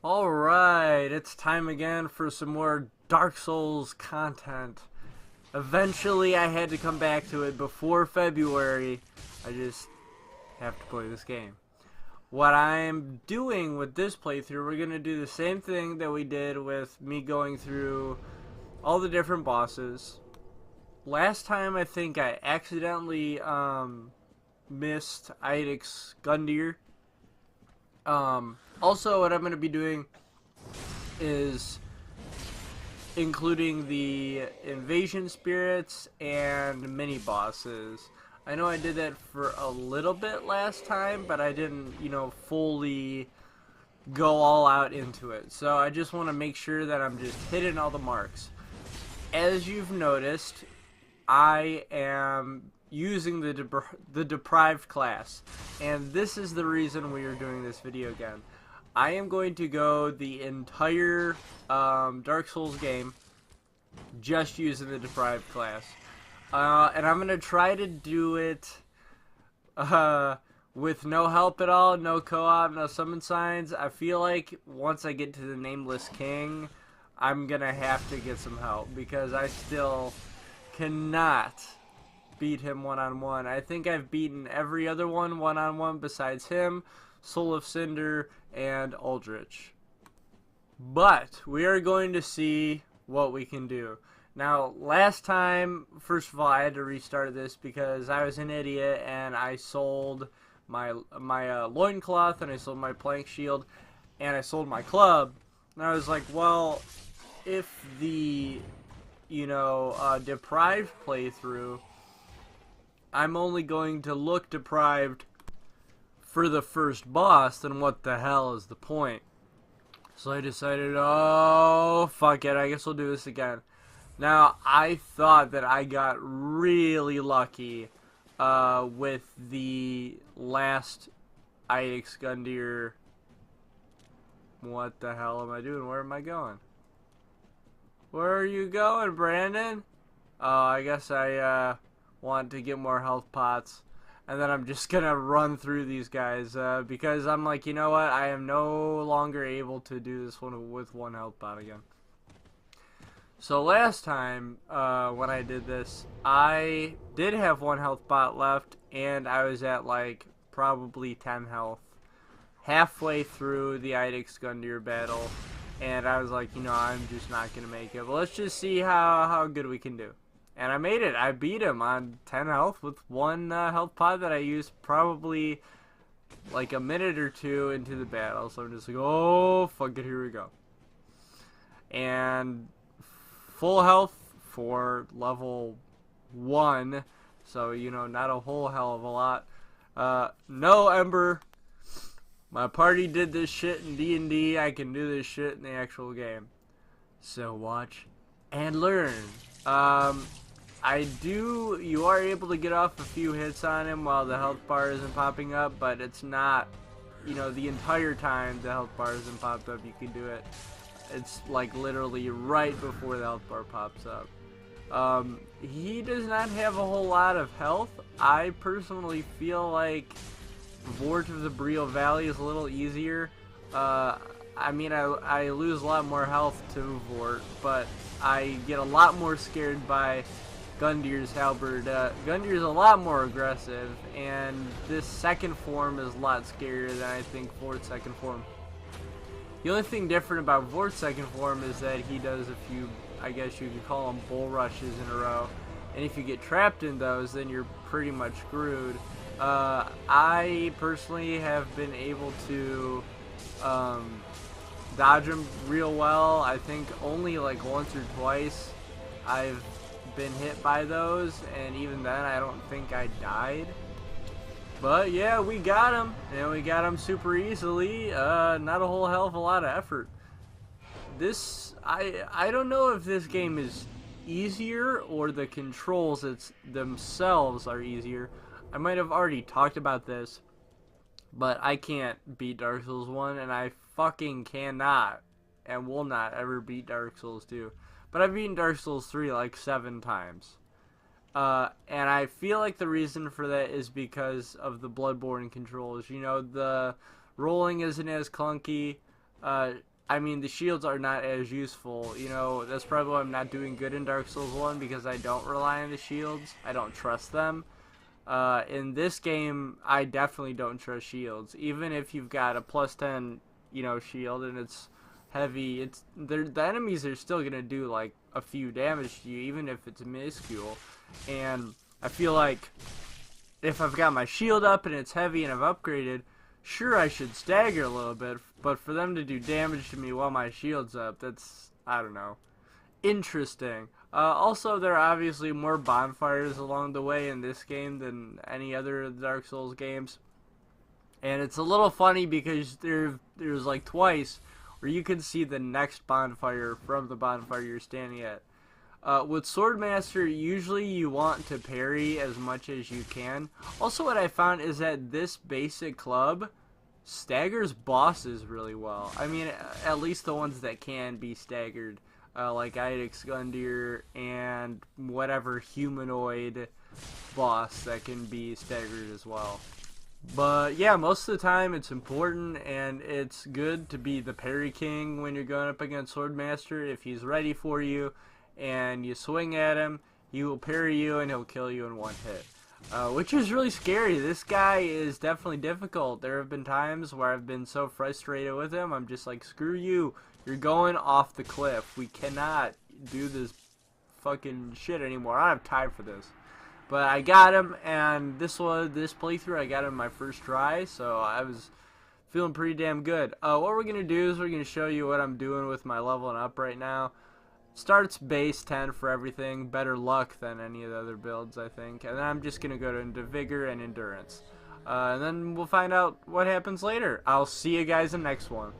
Alright, it's time again for some more Dark Souls content. Eventually I had to come back to it before February. I just have to play this game. What I'm doing with this playthrough, we're going to do the same thing that we did with me going through all the different bosses. Last time I think I accidentally missed Iudex Gundyr. Also, what I'm going to be doing is including the invasion spirits and mini bosses. I know I did that for a little bit last time, but I didn't, fully go all out into it. So I just want to make sure that I'm just hitting all the marks. As you've noticed, I am using the Deprived class, and this is the reason we are doing this video again. I am going to go the entire Dark Souls game just using the Deprived class. And I'm going to try to do it with no help at all, no co-op, no summon signs. I feel like once I get to the Nameless King, I'm going to have to get some help because I still cannot beat him one-on-one. I think I've beaten every other one-on-one besides him, Soul of Cinder, and Aldrich. But we are going to see what we can do. Now, last time, first of all, I had to restart this because I was an idiot and I sold my loincloth and I sold my plank shield and I sold my club. And I was like, well, if the, Deprived playthrough, I'm only going to look deprived for the first boss, then what the hell is the point? So I decided, oh, fuck it, I guess we'll do this again. Now, I thought that I got really lucky with the last Iudex Gundyr. What the hell am I doing? Where am I going? Where are you going, Branden? Oh, I guess I want to get more health pots. And then I'm just going to run through these guys because I'm like, you know what? I am no longer able to do this one with one health pot again. So last time when I did this, I did have one health pot left and I was at like probably 10 health halfway through the Iudex Gundyr battle. And I was like, I'm just not going to make it. But let's just see how good we can do. And I made it. I beat him on 10 health with one health pod that I used probably like a minute or two into the battle. So I'm just like, oh, fuck it, here we go. And full health for level 1. So, not a whole hell of a lot. No Ember. My party did this shit in D&D. I can do this shit in the actual game. So watch and learn. You are able to get off a few hits on him while the health bar isn't popping up, but it's not, the entire time the health bar isn't popped up, you can do it. It's like literally right before the health bar pops up. He does not have a whole lot of health. I personally feel like Vort of the Breel Valley is a little easier. I lose a lot more health to Vort, but I get a lot more scared by Gundyr's halberd. Gundyr's a lot more aggressive, and this second form is a lot scarier than I think Vort's second form. The only thing different about Vort's second form is that he does a few, I guess you could call them bull rushes in a row, and if you get trapped in those, then you're pretty much screwed. I personally have been able to dodge him real well. I think only like once or twice I've been hit by those, and even then I don't think I died. But yeah, we got him, and we got him super easily. Not a whole hell of a lot of effort. I don't know if this game is easier or the controls themselves are easier. I might have already talked about this, but I can't beat Dark Souls 1, and I fucking cannot and will not ever beat Dark Souls 2. But I've beaten Dark Souls 3 like 7 times. And I feel like the reason for that is because of the Bloodborne controls. The rolling isn't as clunky. Uh, I mean, the shields are not as useful. You know, that's probably why I'm not doing good in Dark Souls 1, because I don't rely on the shields. I don't trust them. In this game, I definitely don't trust shields. Even if you've got a plus 10, you know, shield and it's heavy, the enemies are still gonna do like a few damage to you, even if it's minuscule. And I feel like if I've got my shield up and it's heavy and I've upgraded, sure I should stagger a little bit, but for them to do damage to me while my shield's up, that's, I don't know, interesting. Also, there are obviously more bonfires along the way in this game than any other Dark Souls games. And it's a little funny because there's like twice where you can see the next bonfire from the bonfire you're standing at. With Swordmaster, usually you want to parry as much as you can. Also, what I found is that this basic club staggers bosses really well. I mean, at least the ones that can be staggered. Like Iudex, Gundyr, and whatever humanoid boss that can be staggered as well. But yeah, most of the time it's important and it's good to be the parry king when you're going up against Swordmaster. If he's ready for you and you swing at him, he will parry you and he'll kill you in one hit. Which is really scary. This guy is definitely difficult. There have been times where I've been so frustrated with him, I'm just like, screw you. You're going off the cliff. We cannot do this fucking shit anymore. I don't have time for this. But I got him, and this playthrough I got him my first try, so I was feeling pretty damn good. What we're gonna do is we're gonna show you what I'm doing with my leveling up right now. Starts base 10 for everything, better luck than any of the other builds, I think. And then I'm just gonna go into vigor and endurance, and then we'll find out what happens later. I'll see you guys in the next one.